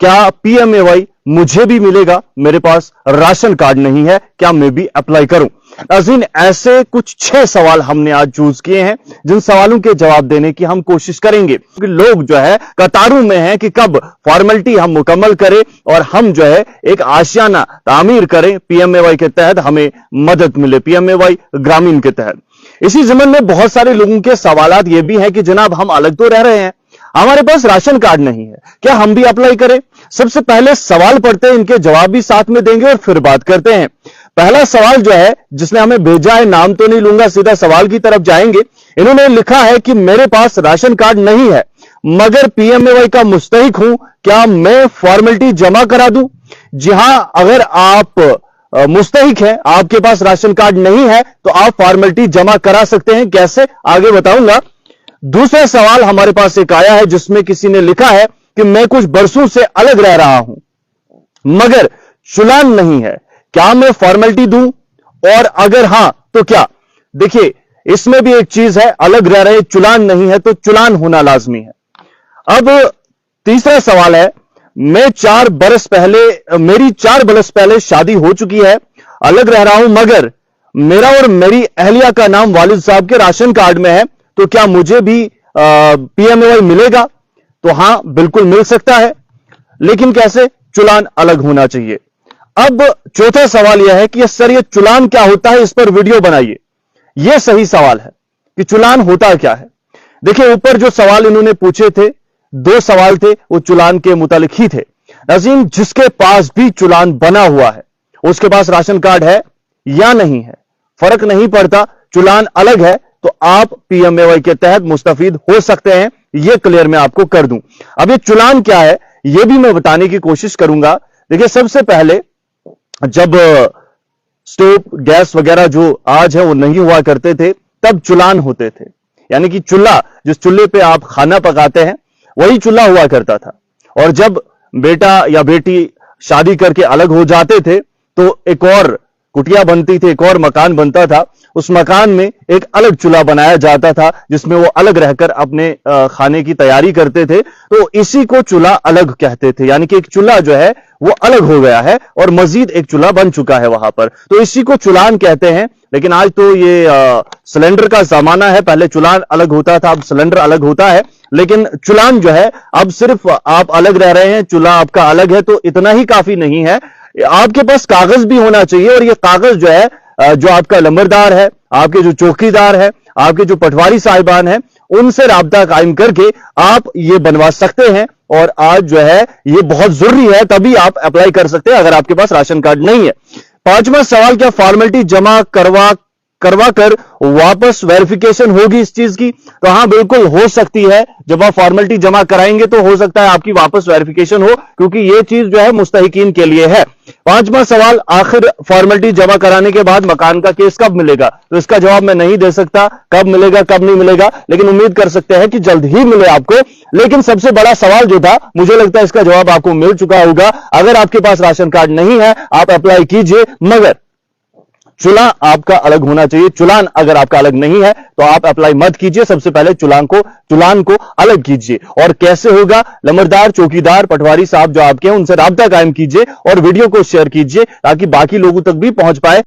क्या पीएमएवाई मुझे भी मिलेगा? मेरे पास राशन कार्ड नहीं है, क्या मैं भी अप्लाई करूं? नाज़रीन, ऐसे कुछ 6 सवाल हमने आज चूज किए हैं, जिन सवालों के जवाब देने की हम कोशिश करेंगे, क्योंकि लोग जो है कतारों में हैं कि कब फॉर्मेलिटी हम मुकम्मल करें और हम जो है एक आशियाना तामीर करें, पीएमएवाई के तहत हमें मदद मिले, पीएमएवाई ग्रामीण के तहत। इसी ज़मीन में बहुत सारे लोगों के सवालात ये भी हैं कि जनाब हम अलग तो रह रहे हैं, हमारे पास राशन कार्ड नहीं है, क्या हम भी अप्लाई करें? सबसे पहले सवाल पढ़ते हैं, इनके जवाब भी साथ में देंगे और फिर बात करते हैं। पहला सवाल जो है जिसने हमें भेजा है, नाम तो नहीं लूंगा, सीधा सवाल की तरफ जाएंगे। इन्होंने लिखा है कि मेरे पास राशन कार्ड नहीं है मगर पीएमएवाई का मुस्तहिक हूं, क्या मैं फॉर्मेलिटी जमा करा दूं? जी हां, अगर आप मुस्तहिक है, आपके पास राशन कार्ड नहीं है, तो आप फॉर्मेलिटी जमा करा सकते हैं। कैसे, आगे बताऊंगा। दूसरा सवाल हमारे पास एक आया है जिसमें किसी ने लिखा है कि मैं कुछ बरसों से अलग रह रहा हूं मगर चुलान नहीं है, क्या मैं फॉर्मेलिटी दूं और अगर हां तो क्या? देखिए, इसमें भी एक चीज है, अलग रह रहे, चुलान नहीं है, तो चुलान होना लाजमी है। अब तीसरा सवाल है, मेरी 4 बरस पहले शादी हो चुकी है, अलग रह रहा हूं मगर मेरा और मेरी अहलिया का नाम वालिद साहब के राशन कार्ड में है, तो क्या मुझे भी पीएमएवाई मिलेगा? तो हां, बिल्कुल मिल सकता है, लेकिन कैसे? चुलान अलग होना चाहिए। अब चौथा सवाल यह है कि सर ये चुलान क्या होता है, इस पर वीडियो बनाइए। यह सही सवाल है कि चुलान होता क्या है। देखिए, ऊपर जो सवाल इन्होंने पूछे थे, 2 सवाल थे, वो चुलान के मुतालिक ही थे। नाज़रीन, जिसके पास भी चुलान बना हुआ है, उसके पास राशन कार्ड है या नहीं है, फर्क नहीं पड़ता, चुलान अलग है तो आप पीएमएवाई के तहत मुस्तफीद हो सकते हैं। यह क्लियर मैं आपको कर दूं। अब ये चुलान क्या है, यह भी मैं बताने की कोशिश करूंगा। देखिए, सबसे पहले जब स्टोव, गैस वगैरह जो आज है वो नहीं हुआ करते थे, तब चुलान होते थे, यानी कि चूल्हा, जिस चूल्हे पे आप खाना पकाते हैं, वही चूल्हा हुआ करता था। और जब बेटा या बेटी शादी करके अलग हो जाते थे तो एक और कुटिया बनती थी, एक और मकान बनता था, उस मकान में एक अलग चूल्हा बनाया जाता था जिसमें वो अलग रहकर अपने खाने की तैयारी करते थे, तो इसी को चूल्हा अलग कहते थे। यानी कि एक चूल्हा जो है वो अलग हो गया है और मजीद एक चूल्हा बन चुका है वहां पर, तो इसी को चुलान कहते हैं। लेकिन आज तो ये सिलेंडर का जमाना है, पहले चुलान अलग होता था, अब सिलेंडर अलग होता है, लेकिन चुलान जो है, अब सिर्फ आप अलग रह रहे हैं, चूल्हा आपका अलग है, तो इतना ही काफी नहीं है, आपके पास कागज भी होना चाहिए। और ये कागज जो है, जो आपका लंबरदार है, आपके जो चौकीदार है, आपके जो पटवारी साहिबान हैं, उनसे राब्ता कायम करके आप ये बनवा सकते हैं। और आज जो है ये बहुत जरूरी है, तभी आप अप्लाई कर सकते हैं अगर आपके पास राशन कार्ड नहीं है। 5वां सवाल, क्या फॉर्मेलिटी जमा करवा कर वापस वेरिफिकेशन होगी इस चीज की? तो हां, बिल्कुल हो सकती है। जब आप फॉर्मेलिटी जमा कराएंगे तो हो सकता है आपकी वापस वेरिफिकेशन हो, क्योंकि यह चीज जो है मुस्तहिकीन के लिए है। 5वां सवाल, आखिर फॉर्मेलिटी जमा कराने के बाद मकान का केस कब मिलेगा? तो इसका जवाब मैं नहीं दे सकता, कब मिलेगा कब नहीं मिलेगा, लेकिन उम्मीद कर सकते हैं कि जल्द ही मिले आपको। लेकिन सबसे बड़ा सवाल जो था, मुझे लगता है इसका जवाब आपको मिल चुका होगा। अगर आपके पास राशन कार्ड नहीं है, आप अप्लाई कीजिए, मगर चूल्हा आपका अलग होना चाहिए। चुलान अगर आपका अलग नहीं है तो आप अप्लाई मत कीजिए, सबसे पहले चुलान को अलग कीजिए। और कैसे होगा? लंबरदार, चौकीदार, पटवारी साहब जो आपके हैं, उनसे राब्ता कायम कीजिए और वीडियो को शेयर कीजिए ताकि बाकी लोगों तक भी पहुंच पाए।